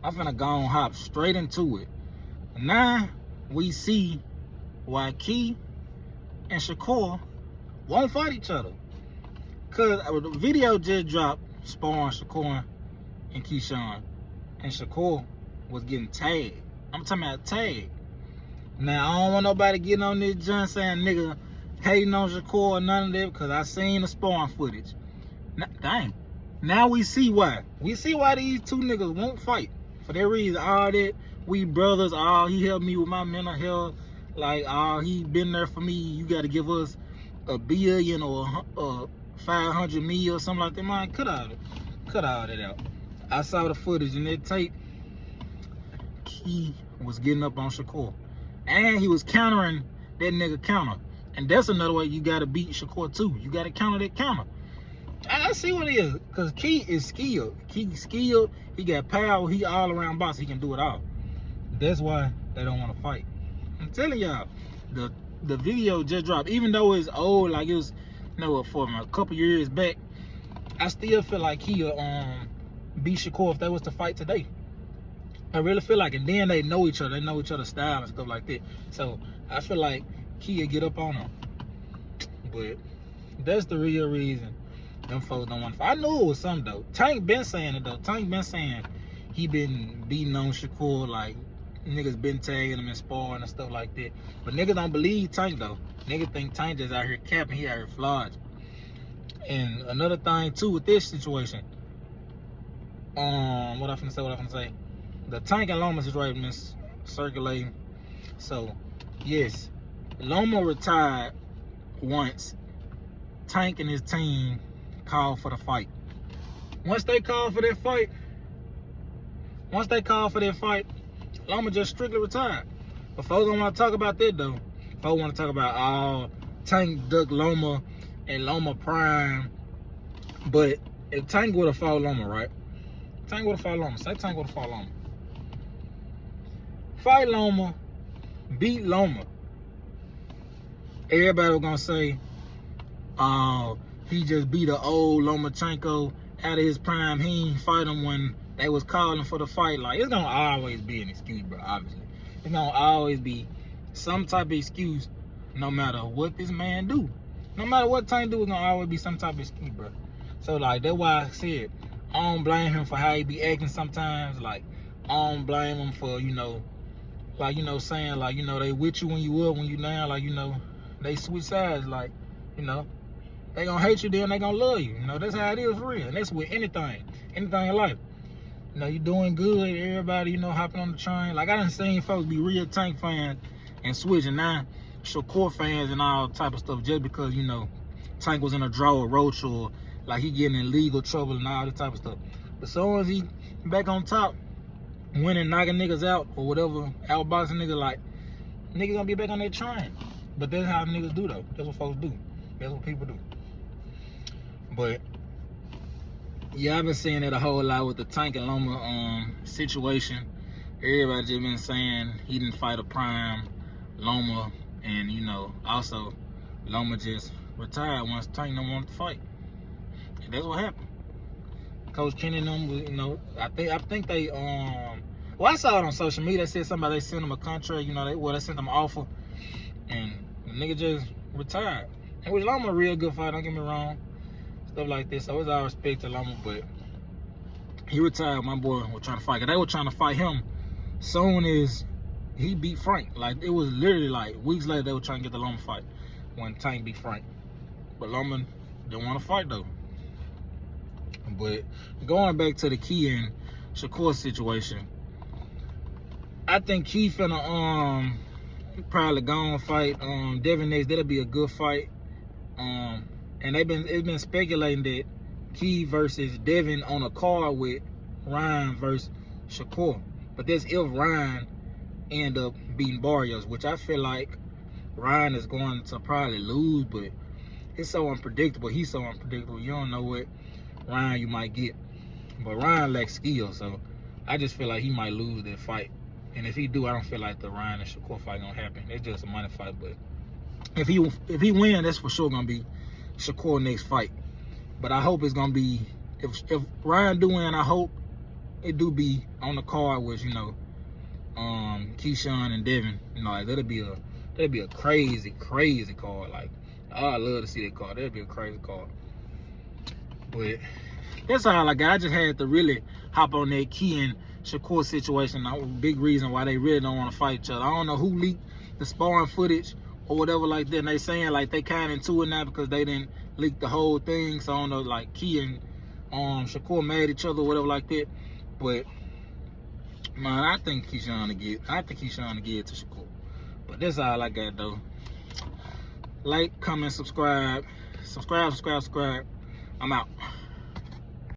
I'm finna go on hop straight into it. Now we see why Key and Shakur won't fight each other. Cause the video just dropped sparring Shakur and Keyshawn, and Shakur was getting tagged. I'm talking about tagged. Now I don't want nobody getting on this junk saying nigga hating on Shakur or none of that, because I seen the sparring footage. Dang. Now we see why. We see why these two niggas won't fight. For that reason, all that we brothers, all he helped me with my mental health, like all he been there for me. You gotta give us $1 billion or 500 million or something like that. Man, cut all that out. I saw the footage and that tape. He was getting up on Shakur, and he was countering that nigga counter. And that's another way you gotta beat Shakur too. You gotta counter that counter. I see what it is, because Key is skilled. Key's skilled. He got power. He all around boss. He can do it all. That's why they don't want to fight. I'm telling y'all, the video just dropped. Even though it's old, like it was, from a couple years back, I still feel like he'll beat Shakur if they was to fight today. I really feel like, and then they know each other. They know each other's style and stuff like that. So I feel like Key will get up on him. But that's the real reason them folks don't want to fight. I knew it was something though. Tank been saying it though. Tank been saying he been beating on Shakur, like niggas been tagging him and sparring and stuff like that. But niggas don't believe Tank though. Niggas think Tank just out here capping, he out here flogging. And another thing too with this situation, what I finna say? The Tank and Loma situation is circulating. So yes, Loma retired once Tank and his team called for the fight. Once they called for that fight, Loma just strictly retired. But folks don't want to talk about that though. Folks want to talk about Tank ducked Loma and Loma prime. But if Tank would have fought Loma, right? Tank would have fought Loma. Say Tank would have fought Loma. Fight Loma, beat Loma. Everybody was gonna say, he just beat an old Lomachenko out of his prime. He ain't fight him when they was calling for the fight. Like, it's gonna always be an excuse, bro, obviously. It's gonna always be some type of excuse, no matter what this man do. No matter what Tank do, it's gonna always be some type of excuse, bro. So, like, that's why I said, I don't blame him for how he be acting sometimes. Like, I don't blame him for, saying, like, they with you when you up, when you down, like, they switch sides, like, they gonna hate you, then they gonna love you. That's how it is for real. And that's with anything in life. You doing good, everybody, hopping on the train. Like, I done seen folks be real Tank fans and switching now Shakur fans and all type of stuff just because, Tank was in a draw or roach, or like he getting in legal trouble and all that type of stuff. But as soon as he back on top, winning, knocking niggas out or whatever, outboxing niggas, like, niggas gonna be back on their train. But that's how niggas do though. That's what folks do. That's what people do. But yeah, I've been seeing it a whole lot with the Tank and Loma situation. Everybody just been saying he didn't fight a prime Loma, and also Loma just retired once Tank don't want to fight. And that's what happened. Coach Kenny and them, I think they well, I saw it on social media. They said somebody, they sent him a contract, they sent him an offer, and the nigga just retired. And with Loma, a real good fight, don't get me wrong, stuff like this. So it's all respect to Loma, but he retired. My boy was trying to fight. They were trying to fight him soon as he beat Frank. Like, it was literally like weeks later they were trying to get the Loma fight when Tank beat Frank. But Loma didn't want to fight though. But going back to the Key and Shakur situation, I think Key finna probably go and fight Devin next. That'll be a good fight. And it's been speculating that Key versus Devin on a card with Ryan versus Shakur. But that's if Ryan end up beating Barrios, which I feel like Ryan is going to probably lose, but it's so unpredictable. He's so unpredictable. You don't know what Ryan you might get. But Ryan lacks skill, so I just feel like he might lose that fight. And if he do, I don't feel like the Ryan and Shakur fight gonna happen. It's just a money fight. But if he win, that's for sure gonna be Shakur next fight. But I hope it's gonna be, if Ryan do win, I hope it do be on the card with, you know, Keyshawn and Devin. You know, like that'd be a crazy card. Like, I love to see that card. That'd be a crazy card. But that's all I got. I just had to really hop on that Key and Shakur situation. Big reason why they really don't want to fight each other. I don't know who leaked the sparring footage or whatever like that. And they saying like they kind of into it now because they didn't leak the whole thing. So I don't know, like Key and Shakur mad at each other or whatever like that. But man, I think Keyshawn to get it to Shakur. But that's all I got though. Like, comment, subscribe. I'm out.